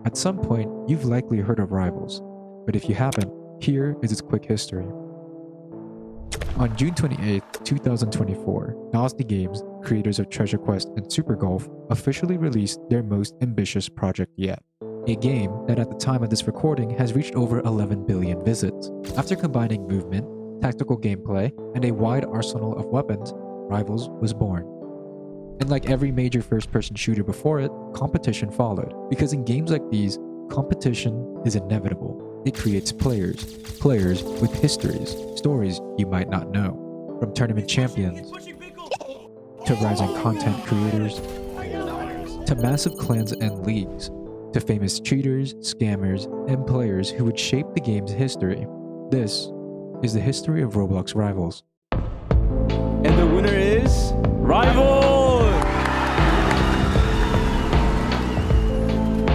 At some point, you've likely heard of Rivals, but if you haven't, here is its quick history. On June 28, 2024, Nosniy Games, creators of Treasure Quest and Super Golf, officially released their most ambitious project yet. A game that at the time of this recording has reached over 11 billion visits. After combining movement, tactical gameplay, and a wide arsenal of weapons, Rivals was born. And like every major first-person shooter before it, competition followed. Because in games like these, competition is inevitable. It creates players with histories, stories you might not know. From tournament champions, to rising content creators, to massive clans and leagues, to famous cheaters, scammers, and players who would shape the game's history. This is the history of Roblox Rivals. And the winner is Rivals!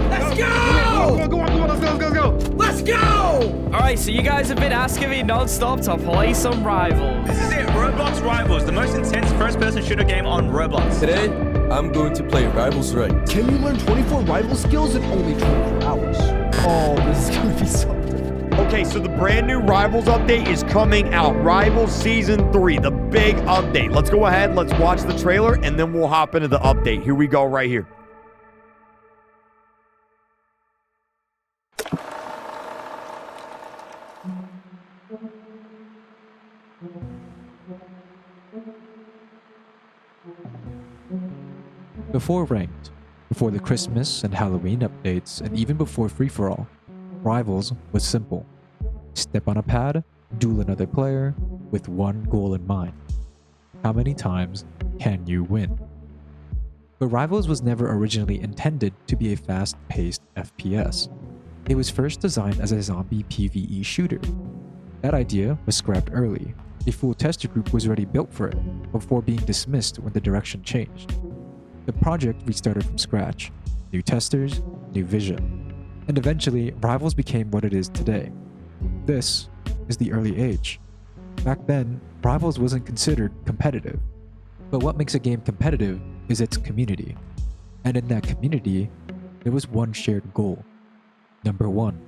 Let's go! Go on, let's go! Let's go! Alright, so you guys have been asking me non-stop to play some Rivals. This is it, Roblox Rivals, the most intense first-person shooter game on Roblox. Today, I'm going to play Rivals right. Can you learn 24 rival skills in only 24 hours? Oh, this is gonna be so different. Okay, so the brand new Rivals update is coming out. Rivals Season 3, the big update. Let's go ahead, let's watch the trailer, and then we'll hop into the update. Here we go right here. Before Ranked, before the Christmas and Halloween updates, and even before Free-for-All, Rivals was simple. Step on a pad, duel another player, with one goal in mind. How many times can you win? But Rivals was never originally intended to be a fast-paced FPS. It was first designed as a zombie PvE shooter. That idea was scrapped early. A full tester group was already built for it, before being dismissed when the direction changed. The project restarted from scratch, new testers, new vision, and eventually Rivals became what it is today. This is the early age. Back then, Rivals wasn't considered competitive, but what makes a game competitive is its community. And in that community, there was one shared goal. Number one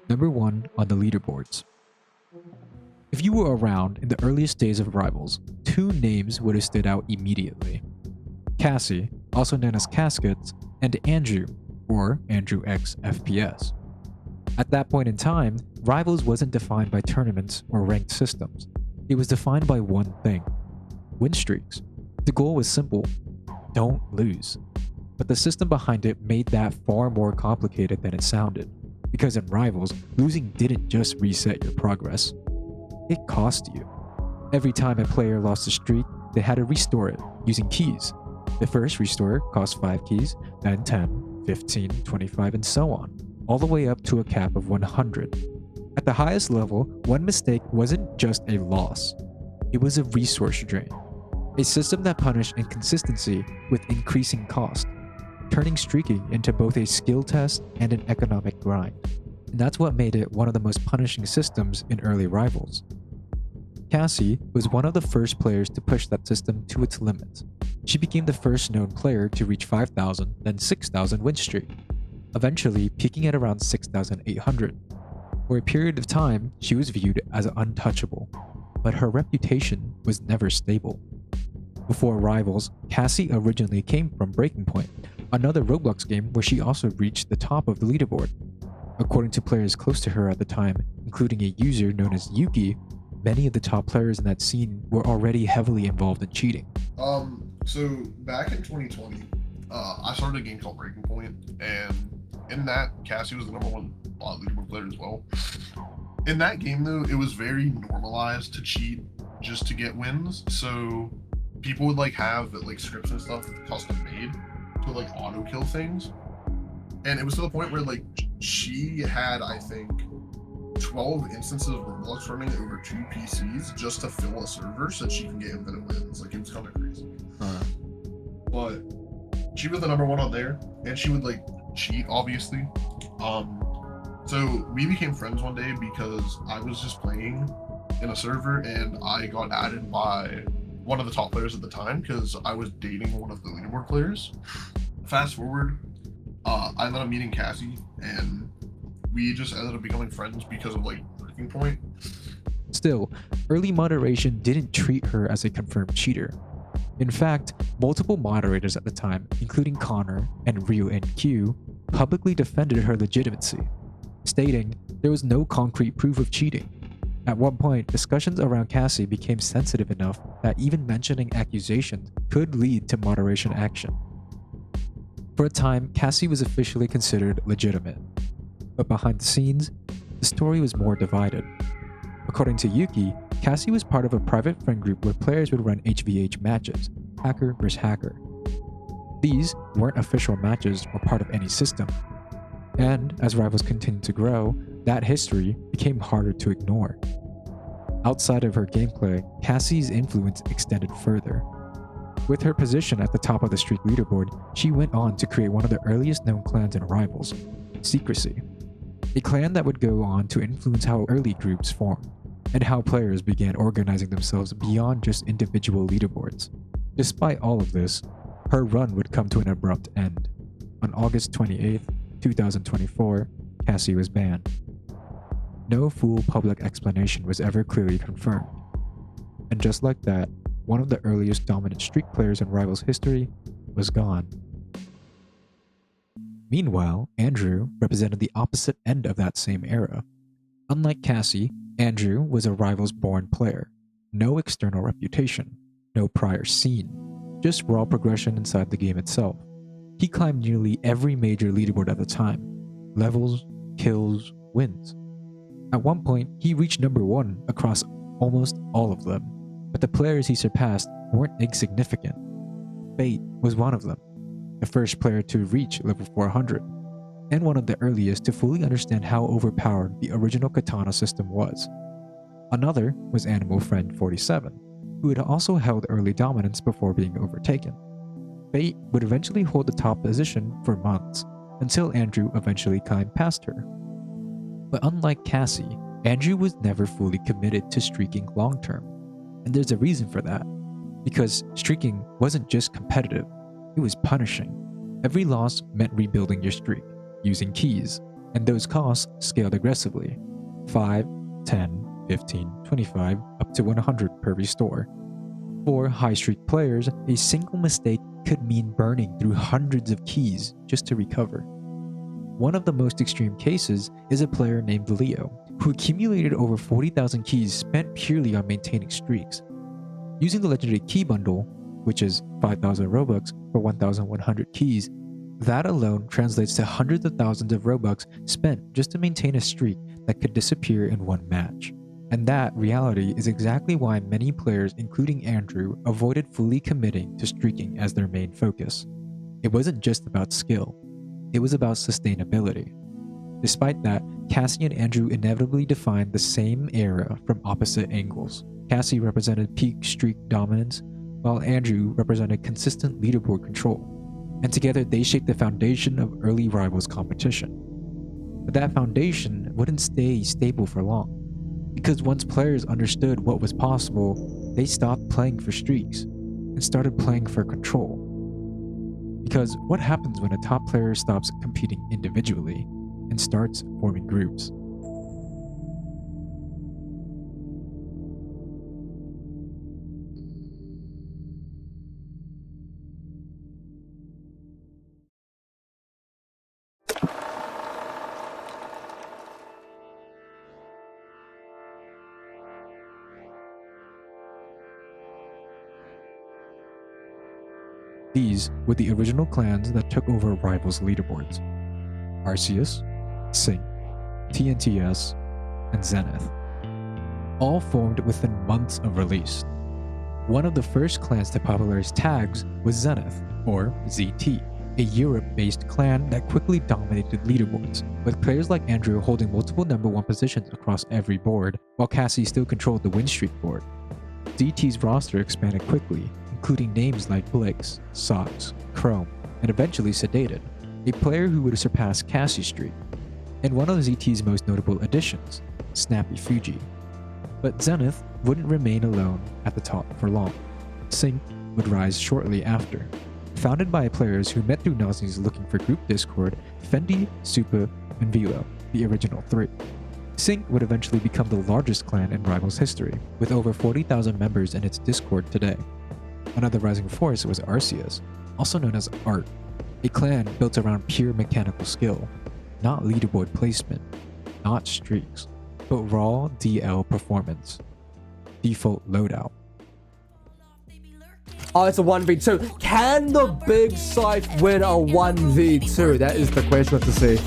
on the leaderboards. If you were around in the earliest days of Rivals, two names would have stood out immediately. Cassie, also known as Caskets, and Andrew, or Andrew X FPS. At that point in time, Rivals wasn't defined by tournaments or ranked systems. It was defined by one thing: win streaks. The goal was simple: don't lose. But the system behind it made that far more complicated than it sounded. Because in Rivals, losing didn't just reset your progress. It cost you. Every time a player lost a streak, they had to restore it using keys. The first restore cost 5 keys, then 10, 15, 25, and so on, all the way up to a cap of 100. At the highest level, one mistake wasn't just a loss. It was a resource drain. A system that punished inconsistency with increasing cost, turning streaking into both a skill test and an economic grind. And that's what made it one of the most punishing systems in early Rivals. Cassie was one of the first players to push that system to its limits. She became the first known player to reach 5,000, then 6,000 win streak, eventually peaking at around 6,800. For a period of time, she was viewed as untouchable, but her reputation was never stable. Before Rivals, Cassie originally came from Breaking Point, another Roblox game where she also reached the top of the leaderboard. According to players close to her at the time, including a user known as Yuki, many of the top players in that scene were already heavily involved in cheating. So back in 2020, I started a game called Breaking Point, and in that, Cassie was the #1 leaderboard player as well. In that game though, it was very normalized to cheat just to get wins. So people would like have like scripts and stuff custom made to like auto kill things. And it was to the point where like she had, I think, 12 instances of Roblox running over 2 PCs just to fill a server so that she can get infinite wins. Like, it was kind of crazy. But she was the #1 on there, and she would like cheat, obviously. So we became friends one day because I was just playing in a server and I got added by one of the top players at the time because I was dating one of the leaderboard players. Fast forward, I ended up meeting Cassie, and we just ended up becoming friends because of like Breaking Point. Still, early moderation didn't treat her as a confirmed cheater. In fact, multiple moderators at the time, including Connor and RioNQ, publicly defended her legitimacy, stating there was no concrete proof of cheating. At one point, discussions around Cassie became sensitive enough that even mentioning accusations could lead to moderation action. For a time, Cassie was officially considered legitimate, but behind the scenes, the story was more divided. According to Yuki, Cassie was part of a private friend group where players would run HVH matches, hacker versus hacker. These weren't official matches or part of any system, and as Rivals continued to grow, that history became harder to ignore. Outside of her gameplay, Cassie's influence extended further. With her position at the top of the streak leaderboard, she went on to create one of the earliest known clans in Rivals, Secrecy, a clan that would go on to influence how early groups formed, and how players began organizing themselves beyond just individual leaderboards. Despite all of this, her run would come to an abrupt end. On August 28, 2024, Cassie was banned. No full public explanation was ever clearly confirmed. And just like that, one of the earliest dominant streak players in Rivals history was gone. Meanwhile, Andrew represented the opposite end of that same era. Unlike Cassie, Andrew was a Rivals-born player. No external reputation, no prior scene, just raw progression inside the game itself. He climbed nearly every major leaderboard at the time. Levels, kills, wins. At one point, he reached number 1 across almost all of them, but the players he surpassed weren't insignificant. Fate was one of them, the first player to reach level 400, and one of the earliest to fully understand how overpowered the original katana system was. Another was Animal Friend 47, who had also held early dominance before being overtaken. Fate would eventually hold the top position for months, until Andrew eventually climbed past her. But unlike Cassie, Andrew was never fully committed to streaking long-term, and there's a reason for that. Because streaking wasn't just competitive, it was punishing. Every loss meant rebuilding your streak, using keys, and those costs scaled aggressively. 5, 10, 15, 25, up to 100 per restore. For high streak players, a single mistake could mean burning through hundreds of keys just to recover. One of the most extreme cases is a player named Leo, who accumulated over 40,000 keys spent purely on maintaining streaks. Using the legendary key bundle, which is 5,000 Robux for 1,100 keys, that alone translates to hundreds of thousands of Robux spent just to maintain a streak that could disappear in one match. And that reality is exactly why many players, including Andrew, avoided fully committing to streaking as their main focus. It wasn't just about skill, it was about sustainability. Despite that, Cassie and Andrew inevitably defined the same era from opposite angles. Cassie represented peak streak dominance, while Andrew represented consistent leaderboard control, and together they shaped the foundation of early Rivals competition. But that foundation wouldn't stay stable for long, because once players understood what was possible, they stopped playing for streaks and started playing for control. Because what happens when a top player stops competing individually and starts forming groups? These were the original clans that took over Rivals leaderboards: Arceus, Sync, TNTS, and Zenith. All formed within months of release. One of the first clans to popularize tags was Zenith, or ZT, a Europe-based clan that quickly dominated leaderboards, with players like Andrew holding multiple number 1 positions across every board, while Cassie still controlled the win streak board. ZT's roster expanded quickly, including names like Blix, Sox, Chrome, and eventually Sedated, a player who would surpass Cassie's streak, and one of ZT's most notable additions, Snappy Fuji. But Zenith wouldn't remain alone at the top for long. Sync would rise shortly after, Founded by players who met through Nosniys looking for group Discord, Fendi, Supa, and Velo, the original 3. Sync would eventually become the largest clan in Rivals history, with over 40,000 members in its Discord today. Another rising force was Arceus, also known as Art, a clan built around pure mechanical skill, not leaderboard placement, not streaks, but raw DL performance. Default loadout. Oh, it's a 1v2. Can the big site win a 1v2? That is the question to see.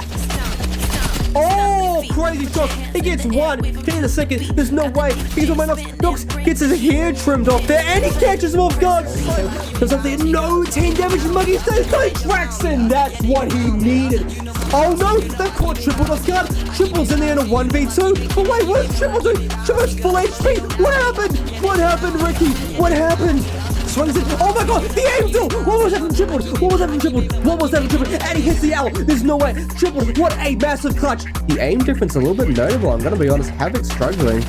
Oh, crazy shot. He gets one. Hit in a second. There's no way. He's on my Nox gets his hair trimmed off there, and he catches him off guard. There's up there. No 10 damage. Muggy stays. He tracks in. That's what he needed. Oh no, they've caught triple off guard. Triple's in there in a 1v2. Oh wait, what does Triple do? Triple's full HP. What happened? What happened, Ricky? What happened? Swings it. Oh my god, the aim still. What was that from Triple? What was that from Triple? What was that from Triple? And he hits the owl. There's no way. Triple, what a massive clutch. The aim difference a little bit notable. I'm going to be honest. Havoc struggling.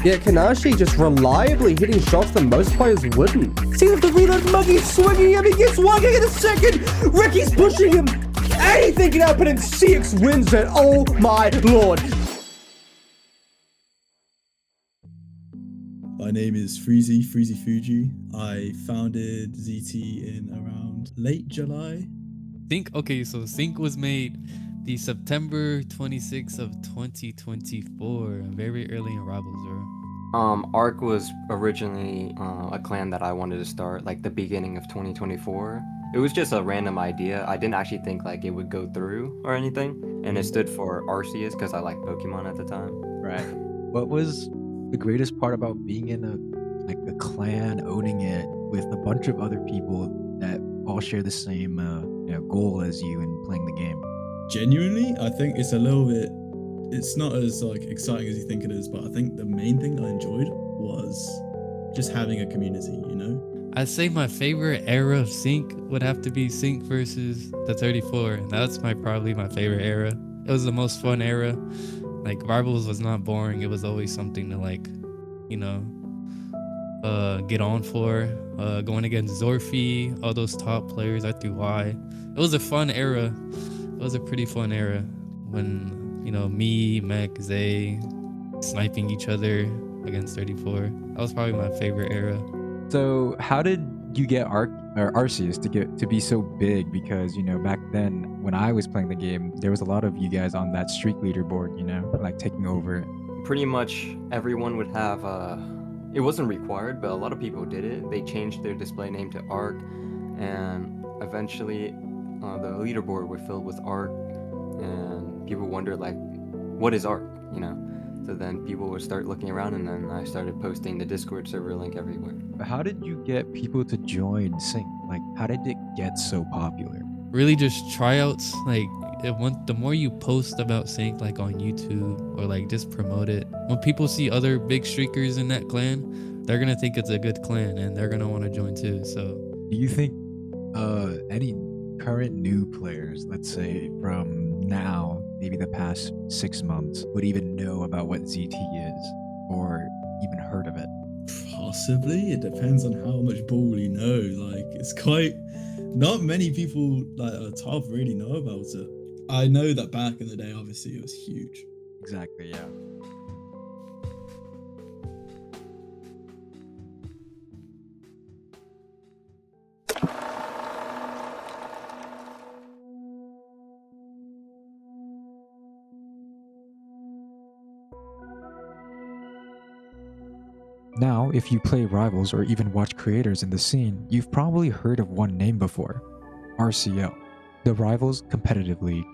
Yeah, Kanashiiy just reliably hitting shots that most players wouldn't. See if the reload Muggy swinging him. He gets one in a second. Ricky's pushing him. Anything can happen and CX wins it. Oh my lord. My name is Freezy Fuji. I founded ZT in around late July. So Sync was made the September 26th of 2024, very early in Rivals, bro. Arc was originally a clan that I wanted to start like the beginning of 2024. It was just a random idea. I didn't actually think like it would go through or anything. And it stood for Arceus because I liked Pokemon at the time. Right. What was the greatest part about being in a clan, owning it with a bunch of other people that all share the same goal as you in playing the game? Genuinely, I think it's a little bit, it's not as like exciting as you think it is, but I think the main thing I enjoyed was just having a community, you know? I'd say my favorite era of Sync would have to be Sync versus the 34. That's probably my favorite era. It was the most fun era. Like, Rivals was not boring. It was always something to, like, get on for. Going against Zorfi, all those top players, I threw Y. It was a fun era. It was a pretty fun era when, me, Mech, Zay, sniping each other against 34. That was probably my favorite era. So how did you get Arceus to be so big? Because back then when I was playing the game, there was a lot of you guys on that streak leaderboard, like taking over. Pretty much everyone would have it wasn't required, but a lot of people did it. They changed their display name to Arc, and eventually the leaderboard were filled with Arc, and people wondered like, what is Arc? So then people would start looking around, and then I started posting the Discord server link everywhere. How did you get people to join Sync? Like, how did it get so popular? Really just tryouts. Like, the more you post about Sync, like on YouTube, or like just promote it, when people see other big streakers in that clan, they're gonna think it's a good clan and they're gonna want to join too. So do you think any current new players, let's say from now, maybe the past 6 months, would even know about what ZT is or even heard of it? Possibly. It depends on how much ball you know. Like, it's quite, not many people like at the top really know about it. I know that back in the day, obviously it was huge. Exactly, yeah. Now, if you play Rivals or even watch creators in the scene, you've probably heard of one name before: RCL, the Rivals Competitive League,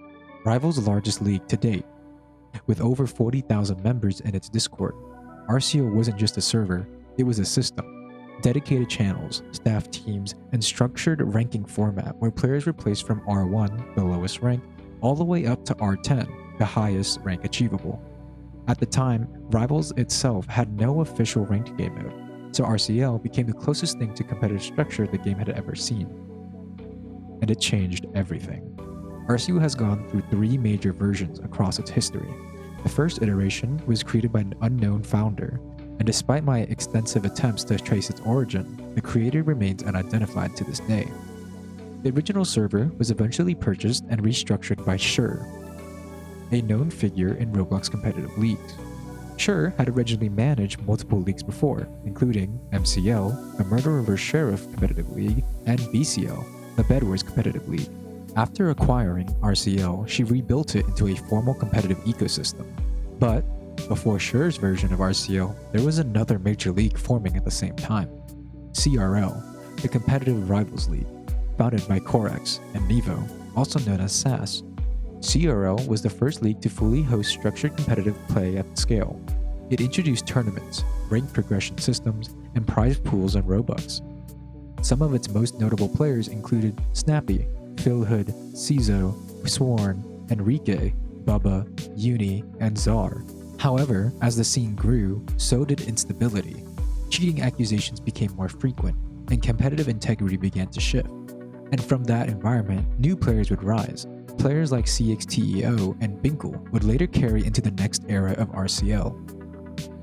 Rivals' largest league to date. With over 40,000 members in its Discord, RCL wasn't just a server, it was a system. Dedicated channels, staff teams, and structured ranking format where players were placed from R1, the lowest rank, all the way up to R10, the highest rank achievable. At the time, Rivals itself had no official ranked game mode, so RCL became the closest thing to competitive structure the game had ever seen. And it changed everything. RCL has gone through 3 major versions across its history. The first iteration was created by an unknown founder, and despite my extensive attempts to trace its origin, the creator remains unidentified to this day. The original server was eventually purchased and restructured by T.H.O.R, a known figure in Roblox competitive leagues. T.H.O.R had originally managed multiple leagues before, including MCL, the Murderer vs. Sheriff competitive league, and BCL, the Bed Wars competitive league. After acquiring RCL, she rebuilt it into a formal competitive ecosystem. But before T.H.O.R's version of RCL, there was another major league forming at the same time, CRL, the Competitive Rivals League, founded by Corex and Nevo, also known as SAS. CRL was the first league to fully host structured competitive play at scale. It introduced tournaments, rank progression systems, and prize pools on Robux. Some of its most notable players included Snappy, Philhood, Cxteo, Sworn, Enrique, Bubba, Uni, and Czar. However, as the scene grew, so did instability. Cheating accusations became more frequent, and competitive integrity began to shift. And from that environment, new players would rise. Players like Cxteo and Binkle would later carry into the next era of RCL.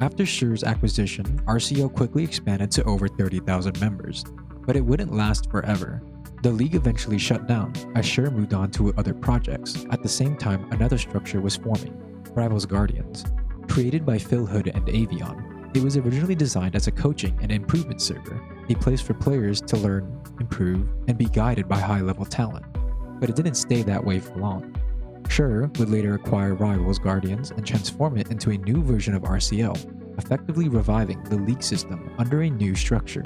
After T.H.O.R's acquisition, RCL quickly expanded to over 30,000 members, but it wouldn't last forever. The league eventually shut down as T.H.O.R moved on to other projects. At the same time, another structure was forming, Rivals Guardians. Created by Philhood and Avion, it was originally designed as a coaching and improvement server, a place for players to learn, improve, and be guided by high-level talent. But it didn't stay that way for long. T.H.O.R would later acquire Rivals Guardians and transform it into a new version of RCL, effectively reviving the league system under a new structure.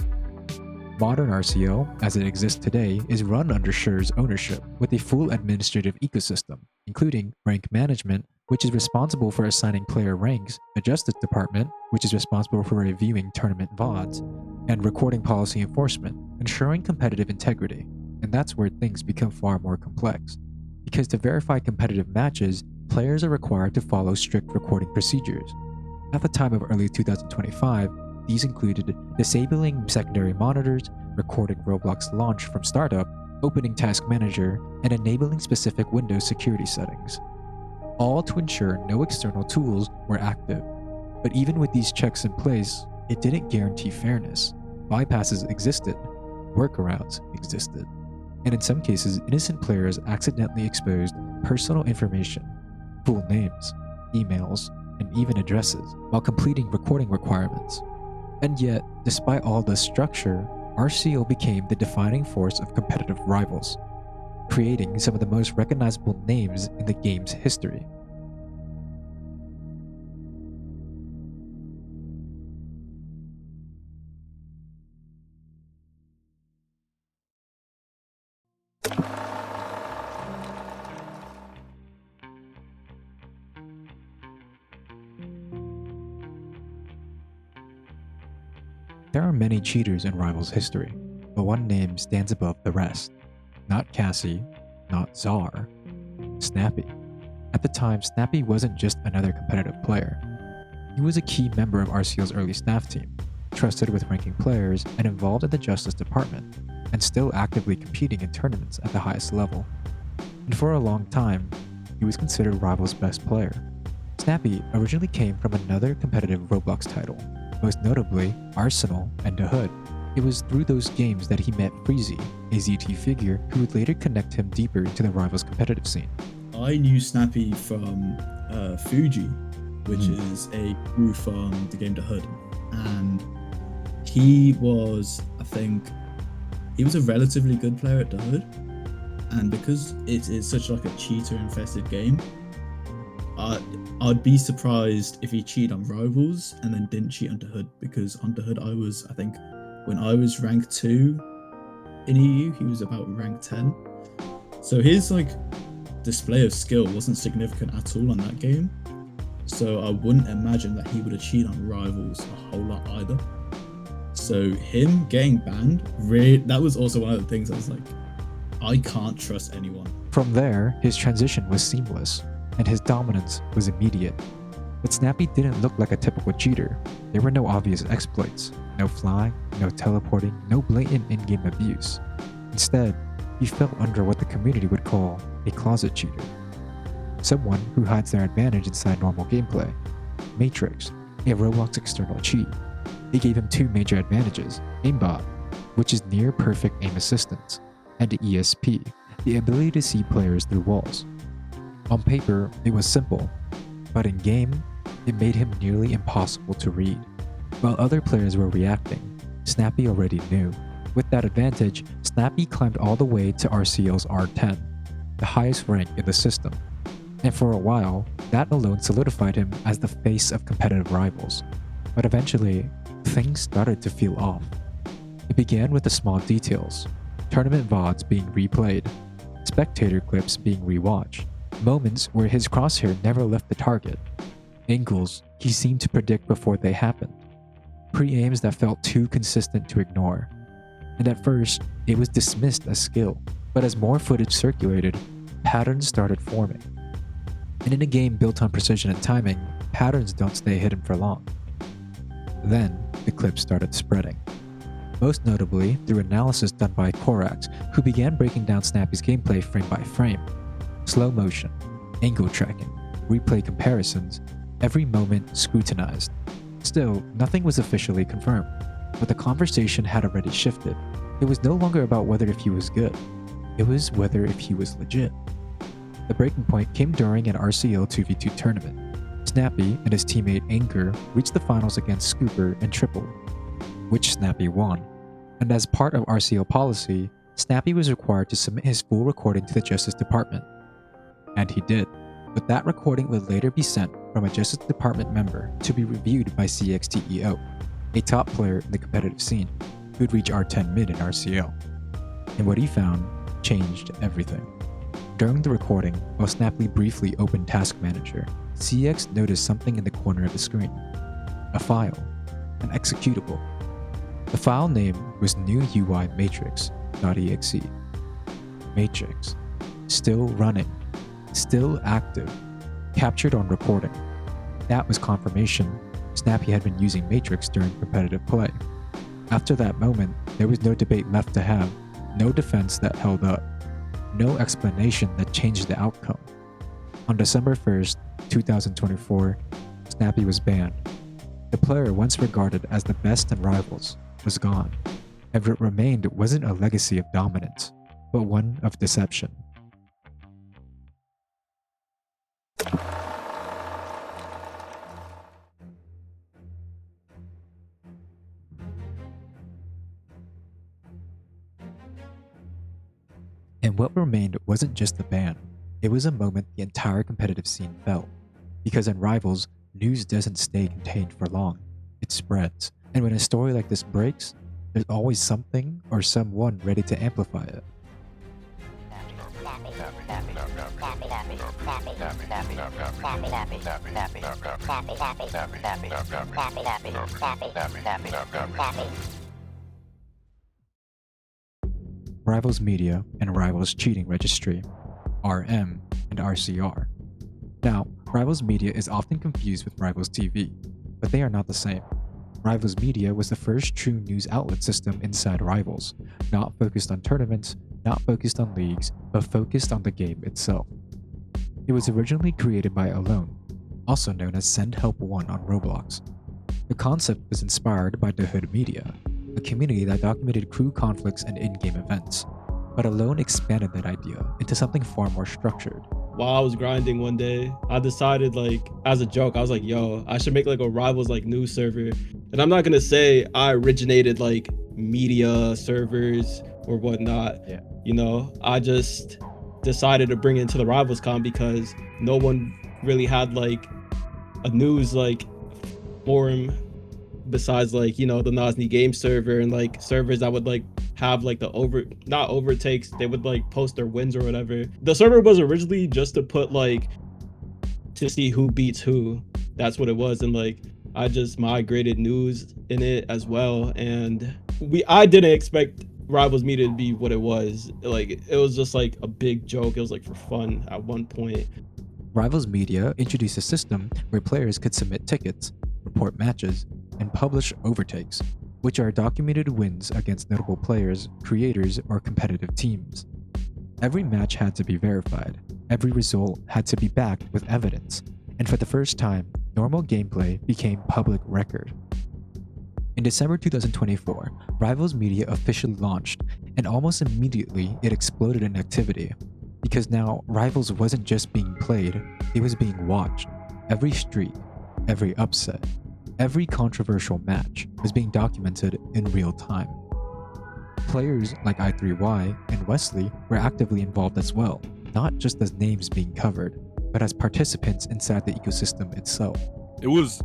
Modern RCL, as it exists today, is run under T.H.O.R's ownership with a full administrative ecosystem, including rank management, which is responsible for assigning player ranks, a justice department, which is responsible for reviewing tournament VODs, and recording policy enforcement, ensuring competitive integrity. And that's where things become far more complex. Because to verify competitive matches, players are required to follow strict recording procedures. At the time of early 2025, these included disabling secondary monitors, recording Roblox launch from startup, opening Task Manager, and enabling specific Windows security settings. All to ensure no external tools were active. But even with these checks in place, it didn't guarantee fairness. Bypasses existed, workarounds existed, and in some cases, innocent players accidentally exposed personal information, full names, emails, and even addresses while completing recording requirements. And yet, despite all this structure, RCL became the defining force of competitive rivals, creating some of the most recognizable names in the game's history. There are many cheaters in Rivals history, but one name stands above the rest. Not Kanashiiy, not Czar, Snappy. At the time, Snappy wasn't just another competitive player. He was a key member of RCL's early staff team, trusted with ranking players and involved in the Justice Department, and still actively competing in tournaments at the highest level. And for a long time, he was considered Rivals' best player. Snappy originally came from another competitive Roblox title, most notably Arsenal and Philhood. It was through those games that he met Freezy, a ZT figure who would later connect him deeper to the Rivals competitive scene. I knew Snappy from Fuji, which is a crew from the game Philhood, and he was, I think, he was a relatively good player at Philhood, and because it is such like a cheater-infested game, I'd be surprised if he cheated on Rivals and then didn't cheat on Philhood, because on Philhood I think, when I was rank 2 in EU, he was about rank 10. So his like display of skill wasn't significant at all on that game. So I wouldn't imagine that he would have cheated on Rivals a whole lot either. So him getting banned, that was also one of the things I was like, I can't trust anyone. From there, his transition was seamless, and his dominance was immediate. But Snappy didn't look like a typical cheater. There were no obvious exploits, no flying, no teleporting, no blatant in-game abuse. Instead, he fell under what the community would call a closet cheater. Someone who hides their advantage inside normal gameplay. Matrix, a Roblox external cheat. It gave him two major advantages: aimbot, which is near perfect aim assistance, and ESP, the ability to see players through walls. On paper, it was simple, but in game, it made him nearly impossible to read. While other players were reacting, Snappy already knew. With that advantage, Snappy climbed all the way to RCL's R10, the highest rank in the system. And for a while, that alone solidified him as the face of competitive Rivals. But eventually, things started to feel off. It began with the small details, tournament VODs being replayed, spectator clips being rewatched, moments where his crosshair never left the target, angles he seemed to predict before they happened, pre-aims that felt too consistent to ignore. And at first, it was dismissed as skill, but as more footage circulated, patterns started forming. And in a game built on precision and timing, patterns don't stay hidden for long. Then, the clips started spreading. Most notably through analysis done by Korax, who began breaking down Snappy's gameplay frame by frame. Slow motion, angle tracking, replay comparisons, every moment scrutinized. Still, nothing was officially confirmed, but the conversation had already shifted. It was no longer about whether if he was good, it was whether if he was legit. The breaking point came during an RCL 2v2 tournament. Snappy and his teammate Anchor reached the finals against Scooper and Triple, which Snappy won. And as part of RCL policy, Snappy was required to submit his full recording to the Justice Department. And he did, but that recording would later be sent from a Justice Department member to be reviewed by Cxteo, a top player in the competitive scene, who'd reach R10 mid in RCL. And what he found changed everything. During the recording, while Snappy briefly opened Task Manager, CX noticed something in the corner of the screen. A file, an executable. The file name was new UI matrix.exe. Matrix. Still running. Still active. Captured on recording. That was confirmation Snappy had been using Matrix during competitive play. After that moment, there was no debate left to have, no defense that held up, no explanation that changed the outcome. On December 1st, 2024, Snappy was banned. The player once regarded as the best in Rivals was gone, and what remained wasn't a legacy of dominance, but one of deception. And what remained wasn't just the ban, it was a moment the entire competitive scene felt. Because in Rivals, news doesn't stay contained for long, it spreads. And when a story like this breaks, there's always something or someone ready to amplify it. Rivals Media and Rivals Cheating Registry, RM and RCR. Now, Rivals Media is often confused with Rivals TV, but they are not the same. Rivals Media was the first true news outlet system inside Rivals, not focused on tournaments, not focused on leagues, but focused on the game itself. It was originally created by Alone, also known as Send Help 1 on Roblox. The concept was inspired by the Hood Media, a community that documented crew conflicts and in-game events, but Alone expanded that idea into something far more structured. While I was grinding one day, I decided, like, as a joke, I was like, yo, I should make like a Rivals like news server. And I'm not gonna say I originated like media servers or whatnot. Yeah. You know, I just decided to bring it into the Rivals Con because no one really had like a news like forum besides like, you know, the Nosniy Games server and like servers that would like have like the not overtakes, they would like post their wins or whatever. The server was originally just to put like to see who beats who. That's what it was. And like I just migrated news in it as well. And I didn't expect Rivals Media to be what it was. Like it was just like a big joke. It was like for fun at one point. Rivals Media introduced a system where players could submit tickets, report matches, and publish overtakes, which are documented wins against notable players, creators, or competitive teams. Every match had to be verified, every result had to be backed with evidence, and for the first time, normal gameplay became public record. In December 2024, Rivals Media officially launched, and almost immediately it exploded in activity. Because now, Rivals wasn't just being played, it was being watched. Every streak, every upset, every controversial match was being documented in real time. Players like I3Y and Wesley were actively involved as well, not just as names being covered, but as participants inside the ecosystem itself. It was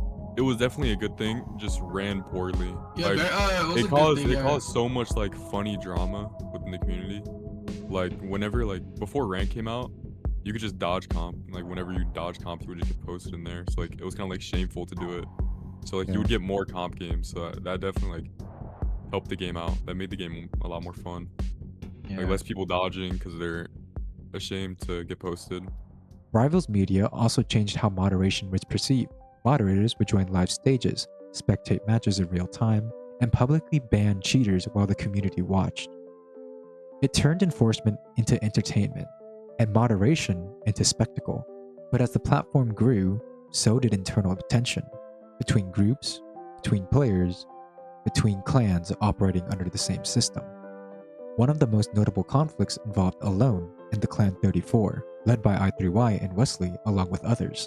definitely a good thing, just ran poorly. Yeah, like, it caused so much like funny drama within the community. Like whenever before rank came out, you could just dodge comp. Like whenever you dodge comp, you would just get posted in there. So like it was kind of like shameful to do it. So like you would get more comp games. So that definitely helped the game out. That made the game a lot more fun. Like less people dodging because they're ashamed to get posted. Rivals Media also changed how moderation was perceived. Moderators would join live stages, spectate matches in real time, and publicly ban cheaters while the community watched. It turned enforcement into entertainment, and moderation into spectacle. But as the platform grew, so did internal tension between groups, between players, between clans operating under the same system. One of the most notable conflicts involved Alone and the clan 34, led by I3Y and Wesley along with others.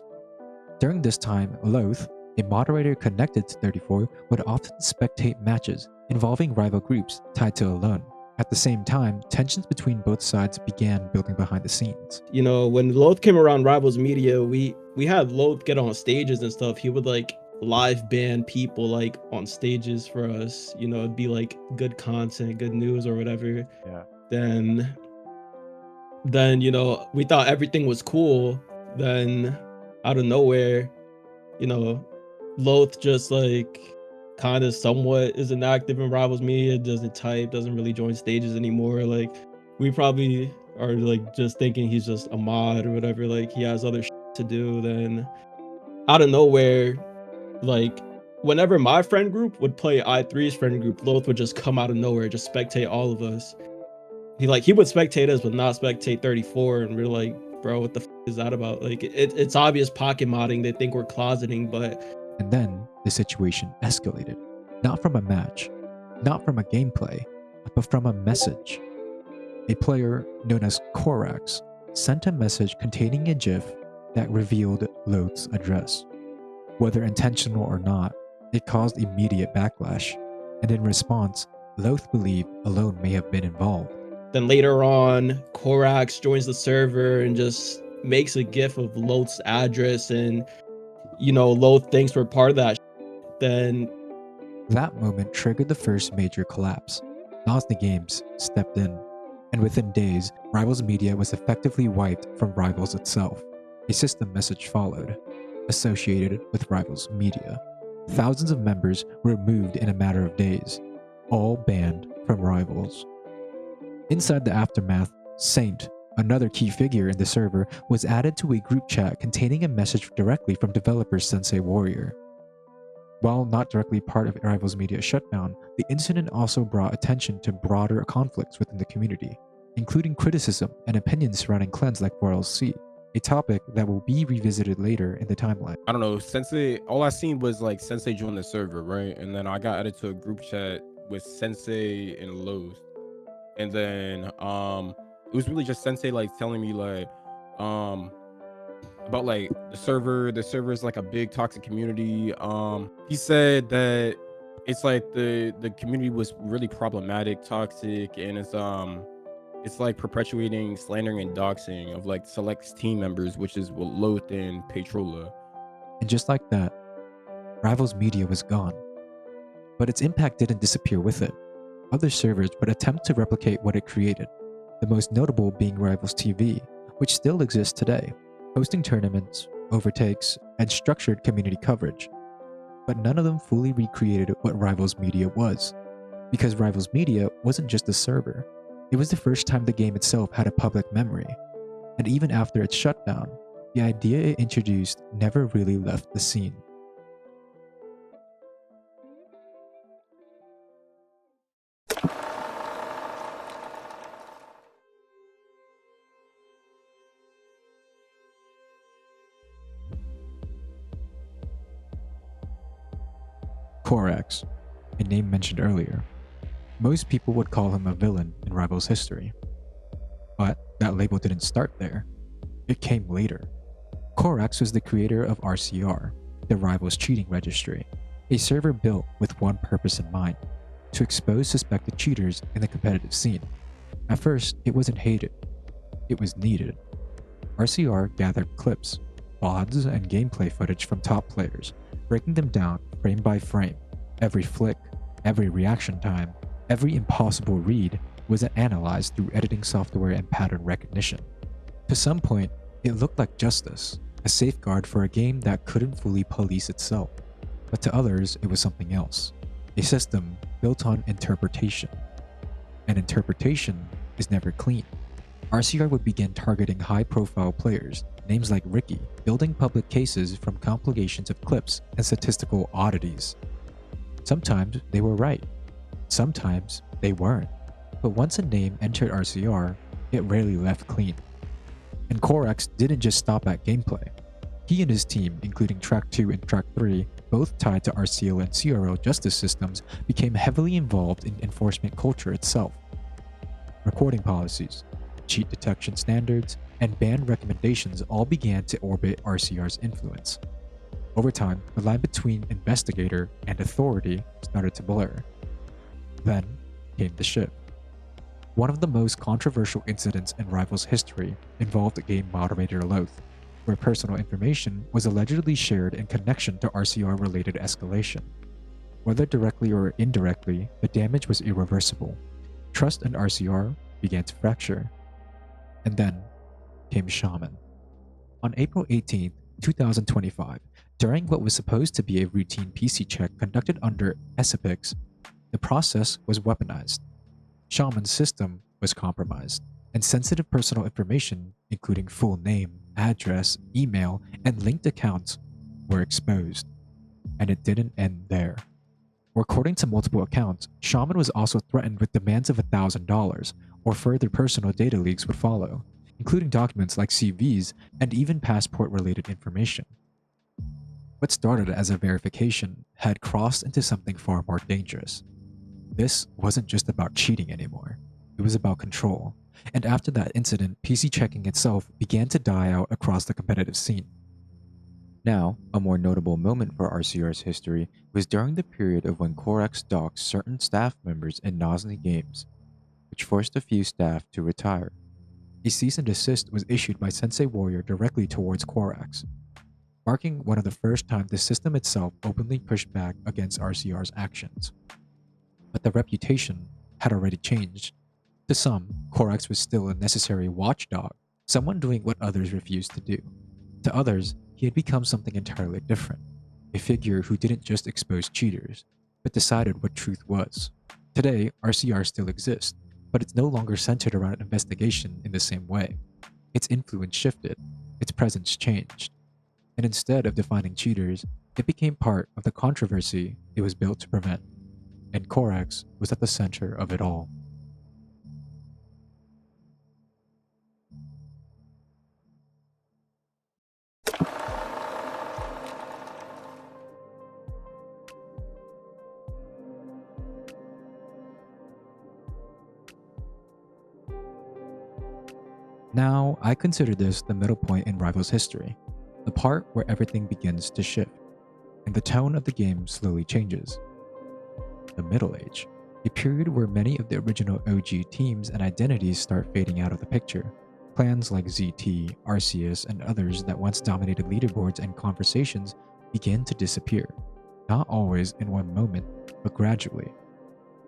During this time, Loath, a moderator connected to 34, would often spectate matches involving rival groups tied to Alone. At the same time, tensions between both sides began building behind the scenes. You know, when Loath came around Rivals Media, we had Loath get on stages and stuff. He would live ban people on stages for us. You know, it'd be good content, good news or whatever. Yeah. Then you know, we thought everything was cool. Then out of nowhere, you know, Loath just kind of somewhat is inactive in Rivals Media, doesn't type, doesn't really join stages anymore. We probably are just thinking he's just a mod or whatever, he has other to do. Then out of nowhere, whenever my friend group would play I3's friend group, Loath would just come out of nowhere, just spectate all of us. He would spectate us but not spectate 34, and we're like, bro, what the is that about? It's obvious pocket modding. They think we're closeting, but... And then the situation escalated. Not from a match, not from a gameplay, but from a message. A player known as Korax sent a message containing a GIF that revealed Loath's address. Whether intentional or not, it caused immediate backlash, and in response, Loath believed Alone may have been involved. Then later on, Korax joins the server and just makes a GIF of Loath's address, and you know, Loath thinks we're part of that. Then that moment triggered the first major collapse. Nosniy Games stepped in, and within days, Rivals Media was effectively wiped from Rivals itself. A system message followed, associated with Rivals Media. Thousands of members were removed in a matter of days, all banned from Rivals. Inside the aftermath, Saint, another key figure in the server, was added to a group chat containing a message directly from developer Sensei Warrior. While not directly part of Rivals Media shutdown, the incident also brought attention to broader conflicts within the community, including criticism and opinions surrounding clans like 4LC, a topic that will be revisited later in the timeline. I don't know, Sensei, all I seen was Sensei joined the server, right? And then I got added to a group chat with Sensei and Lowe's. And then it was really just Sensei telling me about the server is a big toxic community. He said that it's the community was really problematic, toxic, and it's perpetuating slandering and doxing of select team members, which is Loath and Petrola. And just like that, Rivals Media was gone. But its impact didn't disappear with it. Other servers would attempt to replicate what it created, the most notable being Rivals TV, which still exists today, hosting tournaments, overtakes, and structured community coverage. But none of them fully recreated what Rivals Media was, because Rivals Media wasn't just a server. It was the first time the game itself had a public memory, and even after its shutdown, the idea it introduced never really left the scene. Korax, a name mentioned earlier. Most people would call him a villain in Rivals history. But that label didn't start there. It came later. Cxteo was the creator of RCR, the Rivals cheating registry, a server built with one purpose in mind: to expose suspected cheaters in the competitive scene. At first, it wasn't hated. It was needed. RCR gathered clips, VODs, and gameplay footage from top players, breaking them down frame by frame. Every flick, every reaction time, every impossible read was analyzed through editing software and pattern recognition. To some point, it looked like justice, a safeguard for a game that couldn't fully police itself. But to others, it was something else, a system built on interpretation. And interpretation is never clean. RCR would begin targeting high-profile players, names like Ricky, building public cases from compilations of clips and statistical oddities. Sometimes they were right, sometimes they weren't. But once a name entered RCR, it rarely left clean. And Cxteo didn't just stop at gameplay. He and his team, including Track 2 and Track 3, both tied to RCL and CRL justice systems, became heavily involved in enforcement culture itself. Recording policies, cheat detection standards, and ban recommendations all began to orbit RCR's influence. Over time, the line between investigator and authority started to blur. Then came the shift. One of the most controversial incidents in Rivals history involved game moderator Loath, where personal information was allegedly shared in connection to RCR-related escalation. Whether directly or indirectly, the damage was irreversible. Trust in RCR began to fracture. And then came Shaman. On April 18, 2025, during what was supposed to be a routine PC check conducted under SEPIX, the process was weaponized. Shaman's system was compromised, and sensitive personal information, including full name, address, email, and linked accounts, were exposed. And it didn't end there. According to multiple accounts, Shaman was also threatened with demands of $1,000, or further personal data leaks would follow, including documents like CVs and even passport-related information. What started as a verification had crossed into something far more dangerous. This wasn't just about cheating anymore. It was about control. And after that incident, PC checking itself began to die out across the competitive scene. Now, a more notable moment for RCR's history was during the period of when Cxteo docked certain staff members in Nosniy Games, which forced a few staff to retire. A cease and desist was issued by Sensei Warrior directly towards Cxteo, marking one of the first times the system itself openly pushed back against RCR's actions. But the reputation had already changed. To some, Cxteo was still a necessary watchdog, someone doing what others refused to do. To others, he had become something entirely different, a figure who didn't just expose cheaters, but decided what truth was. Today, RCR still exists, but it's no longer centered around investigation in the same way. Its influence shifted, its presence changed, and instead of defining cheaters, it became part of the controversy it was built to prevent. And Cxteo was at the center of it all. Now, I consider this the middle point in Rivals history, the part where everything begins to shift, and the tone of the game slowly changes. The Middle Age, a period where many of the original OG teams and identities start fading out of the picture. Clans like ZT, Arceus, and others that once dominated leaderboards and conversations begin to disappear, not always in one moment, but gradually.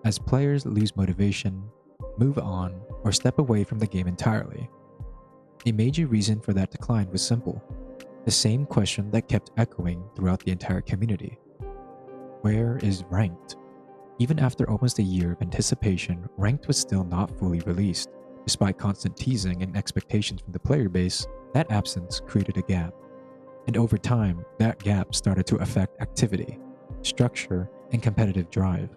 As players lose motivation, move on, or step away from the game entirely. A major reason for that decline was simple, the same question that kept echoing throughout the entire community. Where is Ranked? Even after almost a year of anticipation, Ranked was still not fully released. Despite constant teasing and expectations from the player base, that absence created a gap. And over time, that gap started to affect activity, structure, and competitive drive.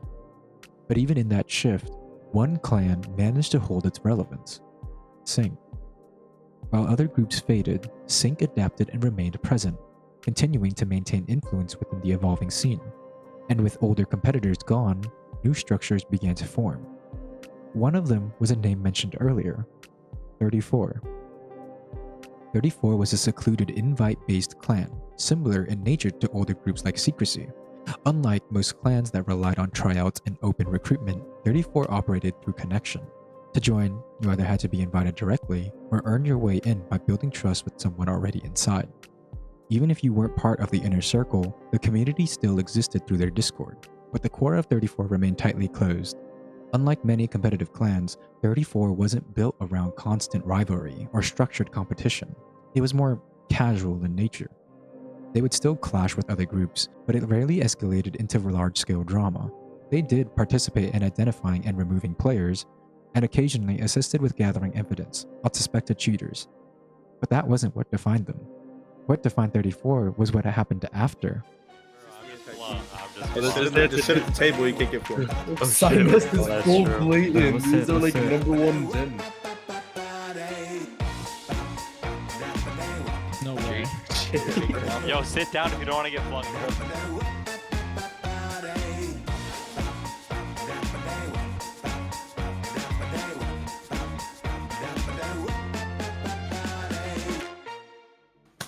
But even in that shift, one clan managed to hold its relevance: Sync. While other groups faded, Sync adapted and remained present, continuing to maintain influence within the evolving scene. And with older competitors gone, new structures began to form. One of them was a name mentioned earlier, 34. 34 was a secluded invite-based clan, similar in nature to older groups like Secrecy. Unlike most clans that relied on tryouts and open recruitment, 34 operated through connection. To join, you either had to be invited directly or earn your way in by building trust with someone already inside. Even if you weren't part of the inner circle, the community still existed through their Discord, but the core of 34 remained tightly closed. Unlike many competitive clans, 34 wasn't built around constant rivalry or structured competition. It was more casual in nature. They would still clash with other groups, but it rarely escalated into large-scale drama. They did participate in identifying and removing players, and occasionally assisted with gathering evidence of suspected cheaters. But that wasn't what defined them. What defined 34 was what happened after. Hey, just sit at the table, you can't get for it. Sinus is full true. blatant. These are like Let's number one gen. No way. Yo, sit down if you don't want to get flung.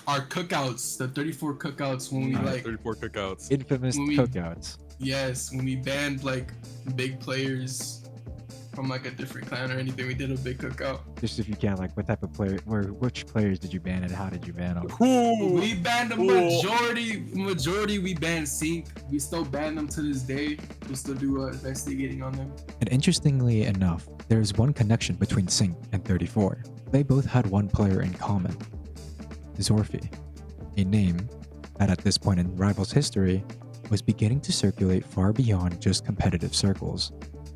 Our cookouts, the 34 cookouts when we like 34 cookouts. Infamous When we- cookouts. yes, when we banned like big players from like a different clan or anything, we did a big cookout. Just if you can, like, what type of player, which players did you ban and how did you ban them? We banned the majority we banned Sync. We still ban them to this day. We still do investigating on them. And interestingly enough, there is one connection between Sync and 34. They both had one player in common, Zorfi, a name that at this point in Rivals history was beginning to circulate far beyond just competitive circles,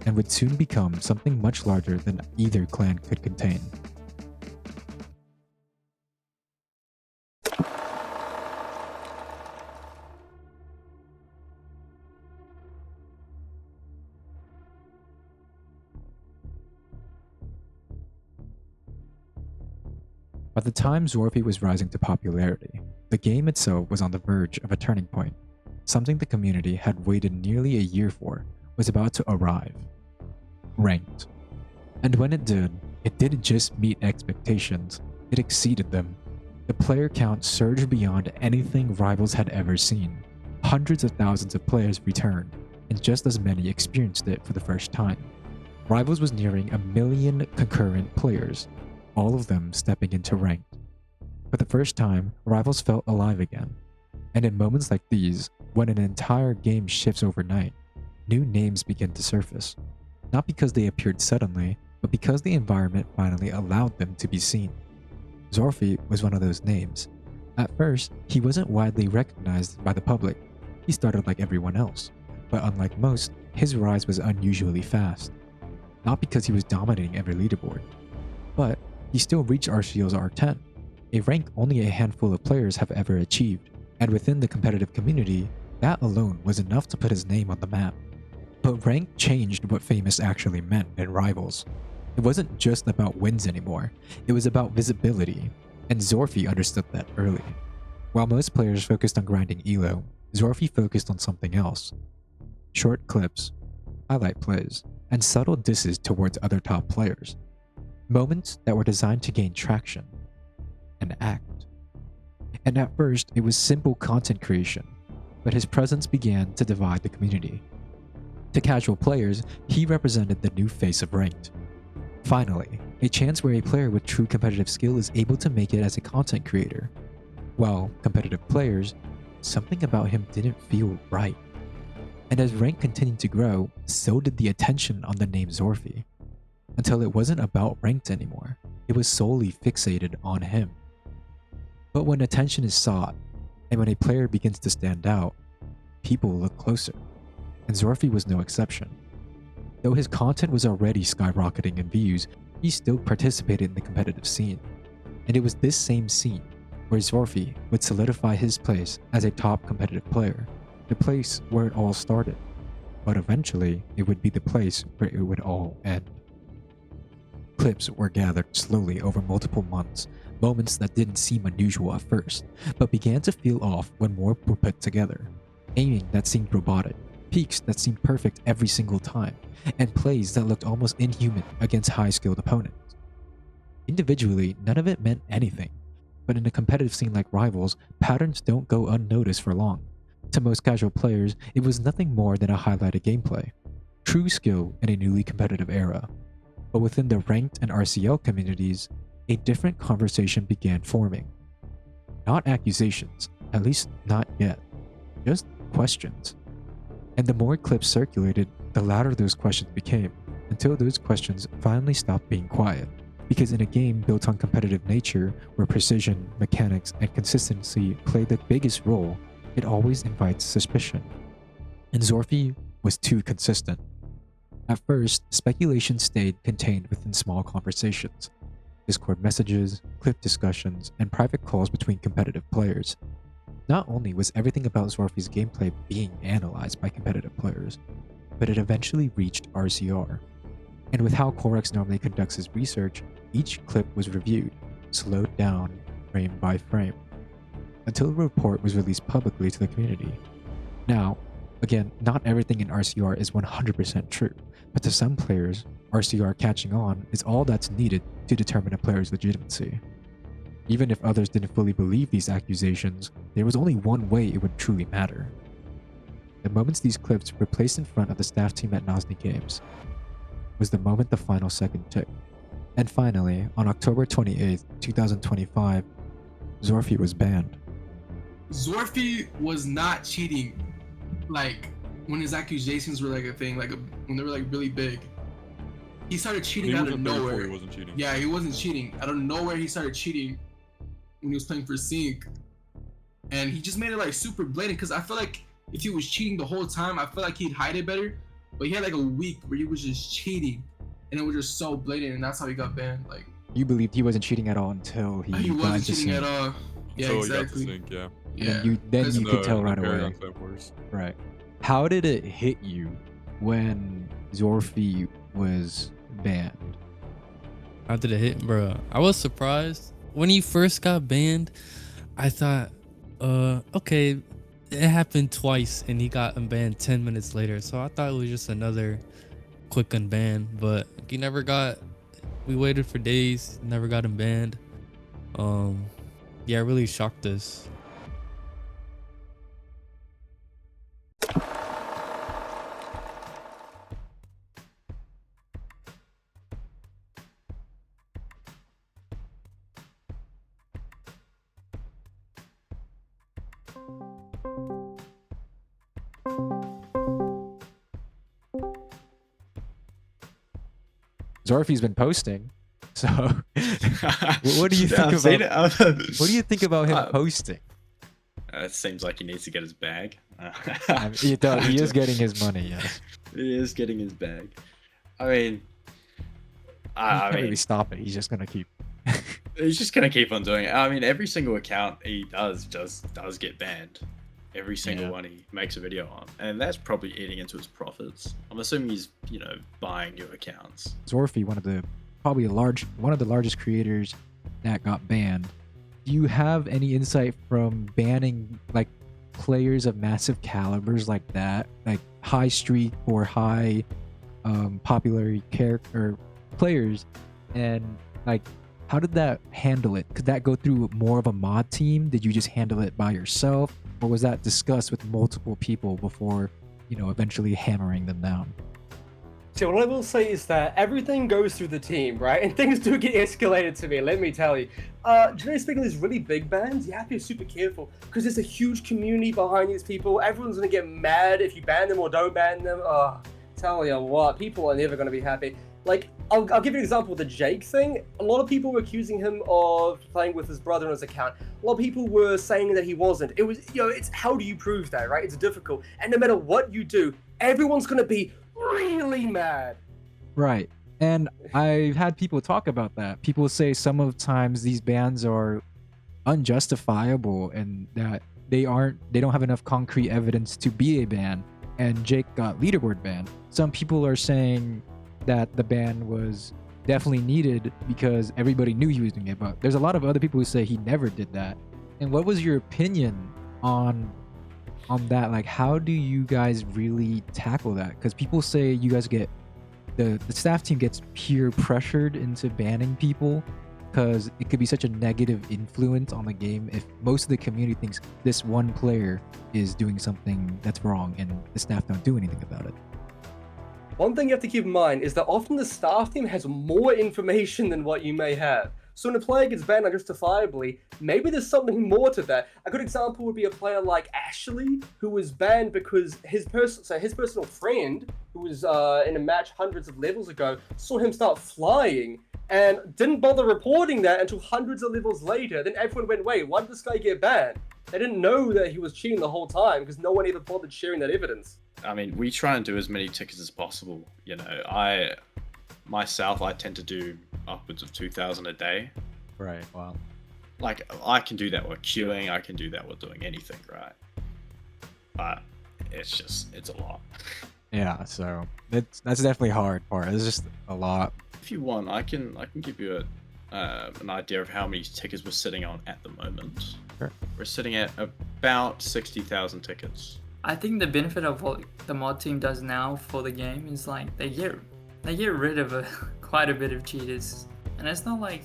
and would soon become something much larger than either clan could contain. By the time Zorfi was rising to popularity, the game itself was on the verge of a turning point. Something the community had waited nearly a year for was about to arrive. Ranked. And when it did, it didn't just meet expectations, it exceeded them. The player count surged beyond anything Rivals had ever seen. Hundreds of thousands of players returned, and just as many experienced it for the first time. Rivals was nearing 1 million concurrent players, all of them stepping into ranked. For the first time, Rivals felt alive again. And in moments like these, when an entire game shifts overnight, new names begin to surface. Not because they appeared suddenly, but because the environment finally allowed them to be seen. Zorfi was one of those names. At first, he wasn't widely recognized by the public. He started like everyone else. But unlike most, his rise was unusually fast. Not because he was dominating every leaderboard, but he still reached RCO's R10, a rank only a handful of players have ever achieved, and within the competitive community, that alone was enough to put his name on the map. But rank changed what famous actually meant in Rivals. It wasn't just about wins anymore, it was about visibility, and Zorfi understood that early. While most players focused on grinding elo, Zorfi focused on something else. Short clips, highlight plays, and subtle disses towards other top players. Moments that were designed to gain traction and act. And at first, it was simple content creation, but his presence began to divide the community. To casual players, he represented the new face of ranked. Finally, a chance where a player with true competitive skill is able to make it as a content creator. While competitive players, something about him didn't feel right. And as rank continued to grow, so did the attention on the name Zorfi. Until it wasn't about ranked anymore, it was solely fixated on him. But when attention is sought, and when a player begins to stand out, people look closer, and Zorfi was no exception. Though his content was already skyrocketing in views, he still participated in the competitive scene. And it was this same scene where Zorfi would solidify his place as a top competitive player, the place where it all started. But eventually, it would be the place where it would all end. Clips were gathered slowly over multiple months, moments that didn't seem unusual at first, but began to feel off when more were put together. Aiming that seemed robotic, peaks that seemed perfect every single time, and plays that looked almost inhuman against high-skilled opponents. Individually, none of it meant anything, but in a competitive scene like Rivals, patterns don't go unnoticed for long. To most casual players, it was nothing more than a highlighted gameplay. True skill in a newly competitive era. But within the ranked and RCL communities, a different conversation began forming. Not accusations, at least not yet, just questions. And the more clips circulated, the louder those questions became, until those questions finally stopped being quiet. Because in a game built on competitive nature, where precision, mechanics, and consistency play the biggest role, it always invites suspicion. And Zorfi was too consistent. At first, speculation stayed contained within small conversations, Discord messages, clip discussions, and private calls between competitive players. Not only was everything about Zorfi's gameplay being analyzed by competitive players, but it eventually reached RCR. And with how Corex normally conducts his research, each clip was reviewed, slowed down frame by frame, until the report was released publicly to the community. Now, again, not everything in RCR is 100% true, but to some players, RCR catching on is all that's needed to determine a player's legitimacy. Even if others didn't fully believe these accusations, there was only one way it would truly matter. The moments these clips were placed in front of the staff team at Nosniy Games was the moment the final second ticked. And finally, on October 28th, 2025, Zorfi was banned. Zorfi was not cheating, like when his accusations were like a thing, when they were like really big. He started cheating out of nowhere. He wasn't cheating. Yeah, he wasn't cheating. Out of nowhere, he started cheating when he was playing for Sync, and he just made it like super blatant. Because I feel like if he was cheating the whole time, I feel like he'd hide it better. But he had like a week where he was just cheating, and it was just so blatant, and that's how he got banned. Like, you believed he wasn't cheating at all until he wasn't cheating at all. Yeah, so exactly. He got the Sync, yeah. And then you could tell right away. Worse. Right. How did it hit you when Zorfi was banned? How did it hit, bro? I was surprised when he first got banned. I thought, okay, it happened twice, and he got unbanned 10 minutes later. So I thought it was just another quick unban, but he never got. We waited for days, never got unbanned. Yeah, it really shocked us. Zorfi's been posting, so what do you think about? What do you think about him posting? It seems like he needs to get his bag. I mean, he does. He is getting his money. Yes, he is getting his bag. I mean, I can't really stop it. He's just gonna keep. He's just gonna keep on doing it. I mean, every single account he does get banned. Every single one he makes a video on, and that's probably eating into his profits. I'm assuming he's, buying new accounts. Zorfi, one of the largest creators that got banned. Do you have any insight from banning like players of massive calibers like that, like high streak or high popularity character players, and like how did that handle it? Could that go through more of a mod team? Did you just handle it by yourself? Or was that discussed with multiple people before, eventually hammering them down? So what I will say is that everything goes through the team, right? And things do get escalated to me, let me tell you. Generally speaking, these really big bans, you have to be super careful because there's a huge community behind these people. Everyone's gonna get mad if you ban them or don't ban them. Tell you what, people are never gonna be happy. Like, I'll give you an example with the Jake thing. A lot of people were accusing him of playing with his brother on his account. A lot of people were saying that he wasn't. It was, it's how do you prove that, right? It's difficult. And no matter what you do, everyone's going to be really mad. Right. And I've had people talk about that. People say some of the times these bans are unjustifiable and that they don't have enough concrete evidence to be a ban. And Jake got leaderboard banned. Some people are saying that the ban was definitely needed because everybody knew he was doing it, but there's a lot of other people who say he never did that. And what was your opinion on on that, like, how do you guys really tackle that? Because people say you guys get the staff team gets peer pressured into banning people because it could be such a negative influence on the game if most of the community thinks this one player is doing something that's wrong and the staff don't do anything about it. One thing you have to keep in mind is that often the staff team has more information than what you may have. So when a player gets banned unjustifiably, maybe there's something more to that. A good example would be a player like Ashley, who was banned because his personal friend, who was in a match hundreds of levels ago, saw him start flying and didn't bother reporting that until hundreds of levels later. Then everyone went, wait, why did this guy get banned? They didn't know that he was cheating the whole time because no one ever bothered sharing that evidence. I mean, we try and do as many tickets as possible. You know, I tend to do upwards of 2,000 a day. Right. Wow. Like, I can do that while queuing. I can do that while doing anything, right? But it's a lot. Yeah. So that's definitely a hard part. It's just a lot. If you want, I can give you an idea of how many tickets we're sitting on at the moment. Sure. We're sitting at about 60,000 tickets. I think the benefit of what the mod team does now for the game is like they get rid of quite a bit of cheaters, and it's not like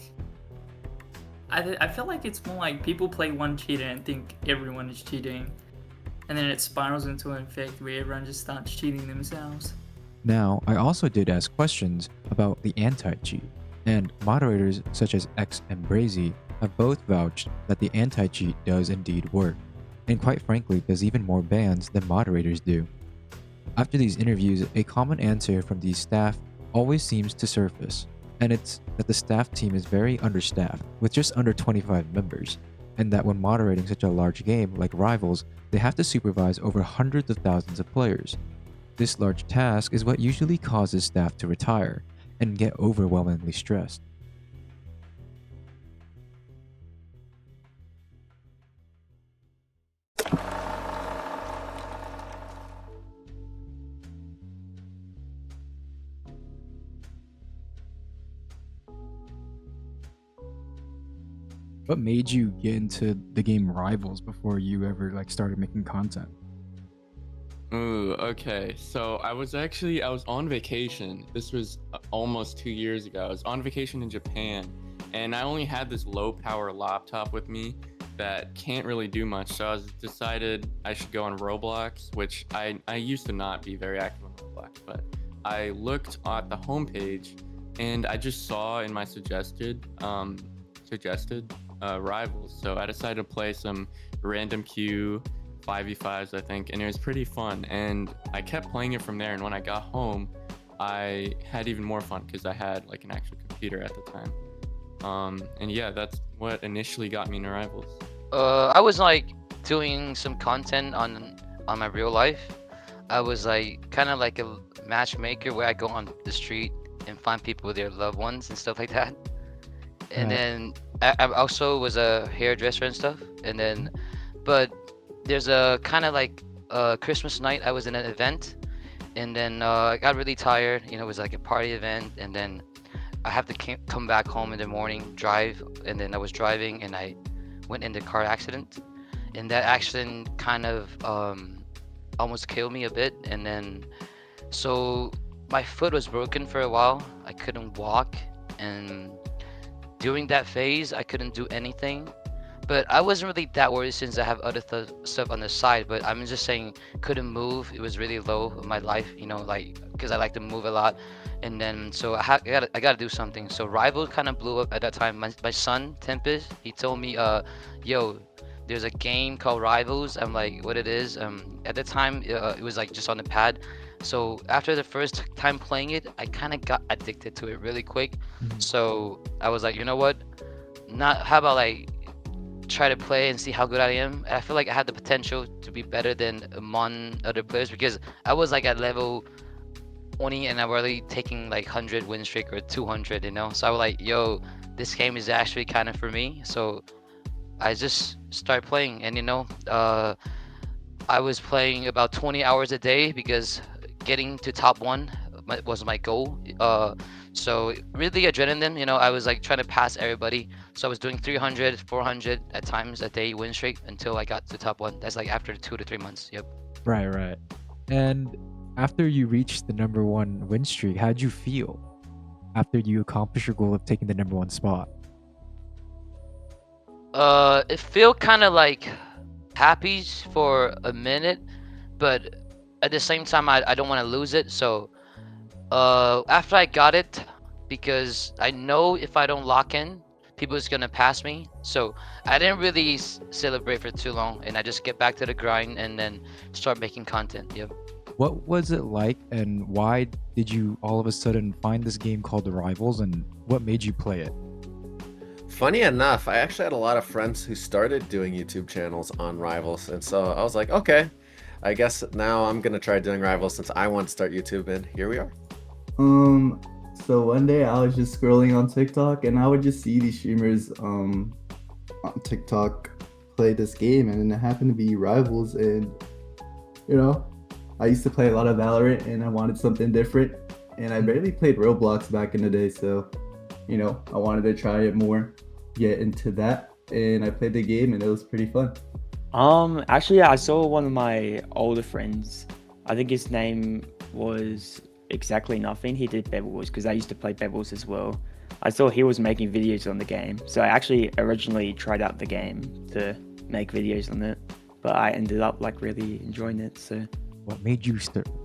I feel like it's more like people play one cheater and think everyone is cheating, and then it spirals into an effect where everyone just starts cheating themselves. Now, I also did ask questions about the anti-cheat, and moderators such as X and Brazy have both vouched that the anti-cheat does indeed work, and quite frankly does even more bans than moderators do. After these interviews, a common answer from these staff always seems to surface, and it's that the staff team is very understaffed, with just under 25 members, and that when moderating such a large game like Rivals, they have to supervise over hundreds of thousands of players. This large task is what usually causes staff to retire and get overwhelmingly stressed. What made you get into the game Rivals before you ever started making content? Ooh, okay. So I was on vacation. This was almost 2 years ago. I was on vacation in Japan, and I only had this low power laptop with me that can't really do much. So I decided I should go on Roblox, which I used to not be very active on Roblox, but I looked at the homepage and I just saw in my suggested Rivals. So I decided to play some random queue 5v5s, I think, and it was pretty fun. And I kept playing it from there. And when I got home, I had even more fun because I had an actual computer at the time. And yeah, that's what initially got me into Rivals. I was doing some content on my real life. I was kind of like a matchmaker where I go on the street and find people with their loved ones and stuff like that. And then I also was a hairdresser and stuff. And then, but there's a kind of Christmas night I was in an event, and then I got really tired. It was like a party event, and then I have to come back home in the morning, drive, and then I was driving and I went into a car accident, and that accident kind of almost killed me a bit. And then so my foot was broken for a while. I couldn't walk, and during that phase I couldn't do anything. But I wasn't really that worried since I have other stuff on the side. But I'm just saying, couldn't move. It was really low in my life, because I like to move a lot. And then so I got to do something. So Rivals kind of blew up at that time. My son Tempest, he told me, yo, there's a game called Rivals. I'm like, what it is? At the time, it was just on the pad. So after the first time playing it, I kind of got addicted to it really quick. So I was like, you know what? How about try to play and see how good I am. I feel like I had the potential to be better than among other players because I was at level 20 and I'm already taking 100 win streak or 200, So I was like, yo, this game is actually kind of for me. So I just started playing, and I was playing about 20 hours a day because getting to top 1, was my goal. So really adrenaline, you know, I was like trying to pass everybody. So I was doing 300, 400 at times a day win streak until I got to top 1. That's like after 2 to 3 months. Yep. Right. And after you reached the #1 win streak, how'd you feel after you accomplished your goal of taking the #1 spot? It felt kind of like happy for a minute, but at the same time, I don't want to lose it. So after I got it, because I know if I don't lock in, people is gonna pass me. So I didn't really celebrate for too long, and I just get back to the grind and then start making content. Yep. What was it like, and why did you all of a sudden find this game called The Rivals, and what made you play it? Funny enough, I actually had a lot of friends who started doing YouTube channels on Rivals, and so I was like, okay, I guess now I'm gonna try doing Rivals since I want to start YouTube, and here we are. So one day I was just scrolling on TikTok and I would just see these streamers on TikTok play this game, and it happened to be Rivals, and you know, I used to play a lot of Valorant and I wanted something different, and I barely played Roblox back in the day, so you know, I wanted to try it more, get into that, and I played the game and it was pretty fun. Actually, I saw one of my older friends. I think his name was Exactly Nothing. He did Bevels because I used to play Bevels as well. I saw he was making videos on the game, so I actually originally tried out the game to make videos on it, but I ended up like really enjoying it. So, what made you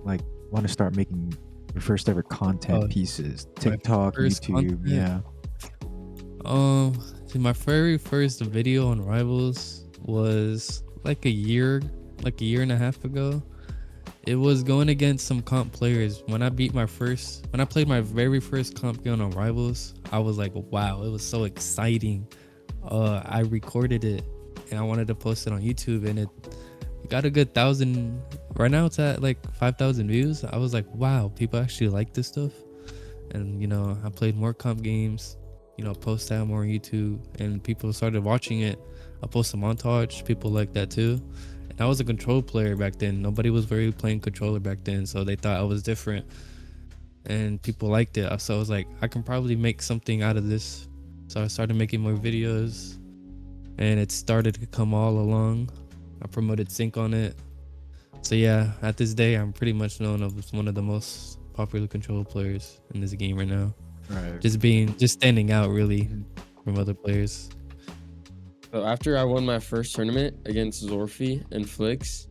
want to start making your first ever content pieces? TikTok, YouTube, yeah. See, my very first video on Rivals was like a year and a half ago. It was going against some comp players. When I played my very first comp game on Rivals, I was like, wow, it was so exciting. I recorded it and I wanted to post it on YouTube, and it got a good 1,000. Right now it's at like 5,000 views. I was like, wow, people actually like this stuff. And you know, I played more comp games, you know, post that more on YouTube, and people started watching it. I post a montage, people like that too. And I was a control player back then. Nobody was very playing controller back then, so they thought I was different, and people liked it. So I was like, I can probably make something out of this. So I started making more videos, and it started to come all along. I promoted Sync on it. So yeah, at this day, I'm pretty much known as one of the most popular controller players in this game right now. Right. Just standing out really from other players. So after I won my first tournament against Zorfi and Flix,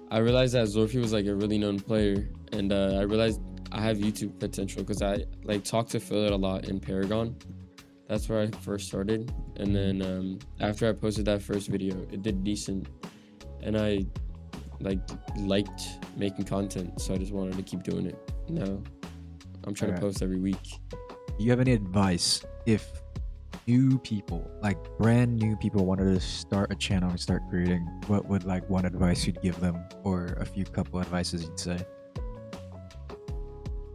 I realized that Zorfi was like a really known player, and I realized I have YouTube potential because I like talked to Philhood a lot in Paragon. That's where I first started, and then after I posted that first video, it did decent, and I liked making content, so I just wanted to keep doing it. Now I'm trying to post every week. Do you have any advice if new people, like brand new people, wanted to start a channel and start creating? What would like one advice you'd give them, or a few couple advices you'd say?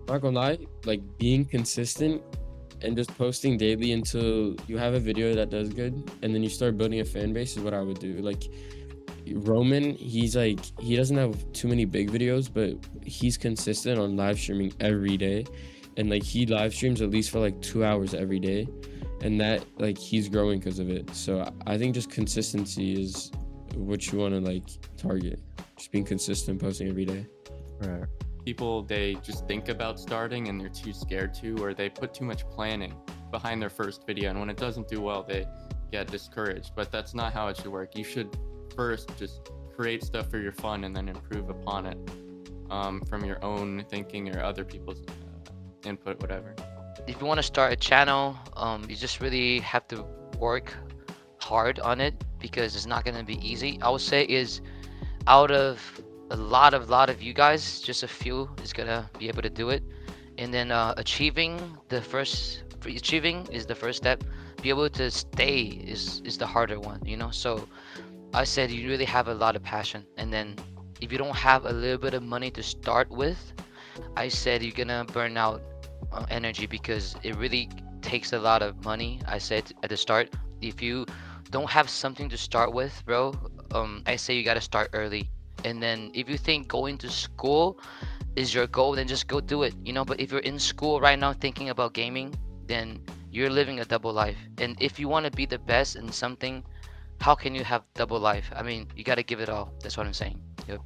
Not gonna lie, like being consistent and just posting daily until you have a video that does good, and then you start building a fan base is what I would do. Like Roman, he doesn't have too many big videos, but he's consistent on live streaming every day, and like he live streams at least for like 2 hours every day, and that like he's growing because of it. So I think just consistency is what you want to like target, just being consistent, posting every day. Right. People, they just think about starting and they're too scared to, or they put too much planning behind their first video, and when it doesn't do well, they get discouraged. But that's not how it should work. You should first just create stuff for your fun and then improve upon it from your own thinking or other people's input, whatever. If you want to start a channel, you just really have to work hard on it, because it's not going to be easy. I would say is out of a lot of you guys, just a few is going to be able to do it. And then achieving is the first step. Be able to stay is the harder one, you know? So I said you really have a lot of passion, and then if you don't have a little bit of money to start with, I said you're gonna burn out energy, because it really takes a lot of money. I said at the start, if you don't have something to start with, bro, I say you gotta start early. And then if you think going to school is your goal, then just go do it, you know. But if you're in school right now thinking about gaming, then you're living a double life. And if you want to be the best in something, how can you have double life? I mean, you got to give it all. That's what I'm saying. Yep.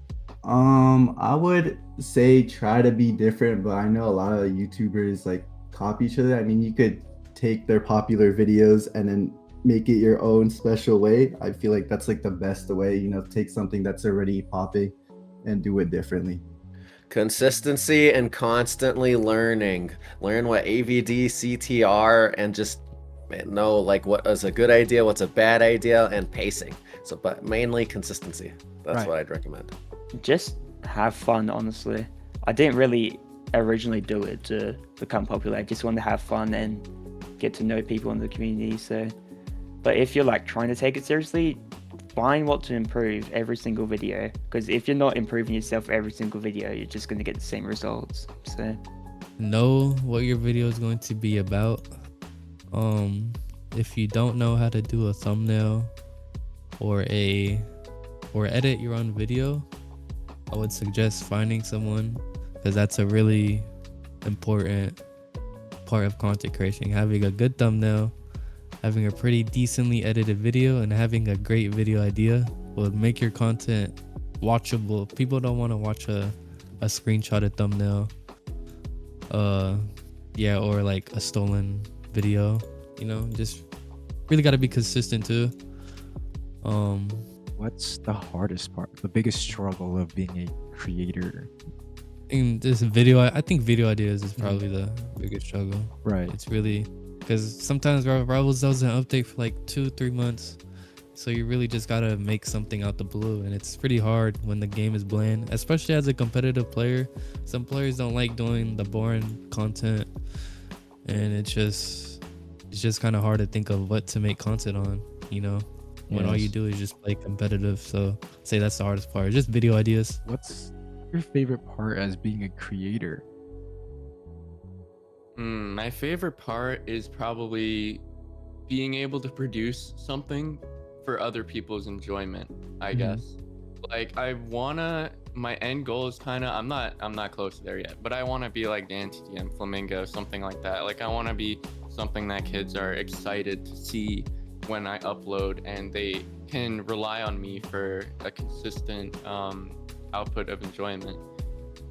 I would say try to be different, but I know a lot of YouTubers like copy each other. I mean, you could take their popular videos and then make it your own special way. I feel like that's like the best way, you know, take something that's already popping and do it differently. Consistency and constantly learning. Learn what AVD, CTR, and just know like what is a good idea, what's a bad idea, and pacing. So, but mainly consistency. That's what I'd recommend. Just have fun, honestly. I didn't really originally do it to become popular. I just wanted to have fun and get to know people in the community. So, but if you're like trying to take it seriously, find what to improve every single video. Because if you're not improving yourself every single video, you're just going to get the same results. So, know what your video is going to be about. If you don't know how to do a thumbnail or edit your own video, I would suggest finding someone, because that's a really important part of content creation. Having a good thumbnail, having a pretty decently edited video, and having a great video idea will make your content watchable. People don't want to watch a screenshotted thumbnail, or like a stolen video. You know, just really got to be consistent too. What's the hardest part, the biggest struggle of being a creator? In this video, I think video ideas is probably the biggest struggle. Right. It's really, because sometimes Rivals doesn't update for like 2-3 months. So you really just gotta make something out the blue, and it's pretty hard when the game is bland, especially as a competitive player. Some players don't like doing the boring content, and it's just kind of hard to think of what to make content on, you know, when all you do is just play competitive. So I'd say that's the hardest part, just video ideas. What's your favorite part as being a creator? My favorite part is probably being able to produce something for other people's enjoyment, I guess. Like my end goal is kind of, I'm not close there yet, but I want to be like Dan TDM, Flamingo, something like that. Like I want to be something that kids are excited to see when I upload, and they can rely on me for a consistent output of enjoyment.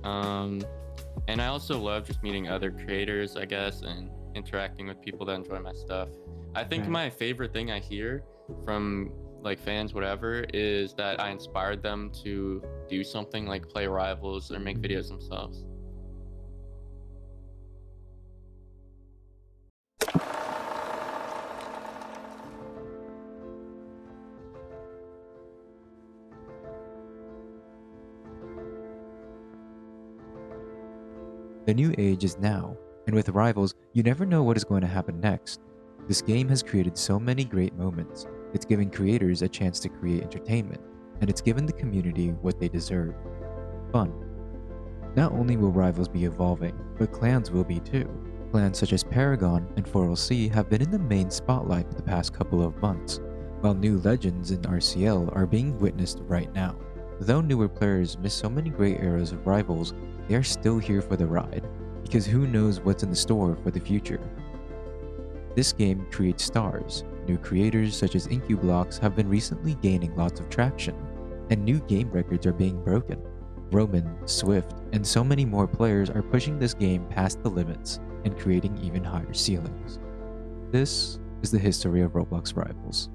And I also love just meeting other creators, I guess, and interacting with people that enjoy my stuff. I think my favorite thing I hear from like fans, whatever, is that I inspired them to do something like play Rivals or make videos themselves. The new age is now, and with Rivals, you never know what is going to happen next. This game has created so many great moments. It's given creators a chance to create entertainment, and it's given the community what they deserve: fun. Not only will Rivals be evolving, but clans will be too. Clans such as Paragon and 4LC have been in the main spotlight for the past couple of months, while new legends in RCL are being witnessed right now. Though newer players miss so many great eras of Rivals, they are still here for the ride, because who knows what's in the store for the future. This game creates stars. New creators such as Incublocks have been recently gaining lots of traction, and new game records are being broken. Roman, Swift, and so many more players are pushing this game past the limits and creating even higher ceilings. This is the history of Roblox Rivals.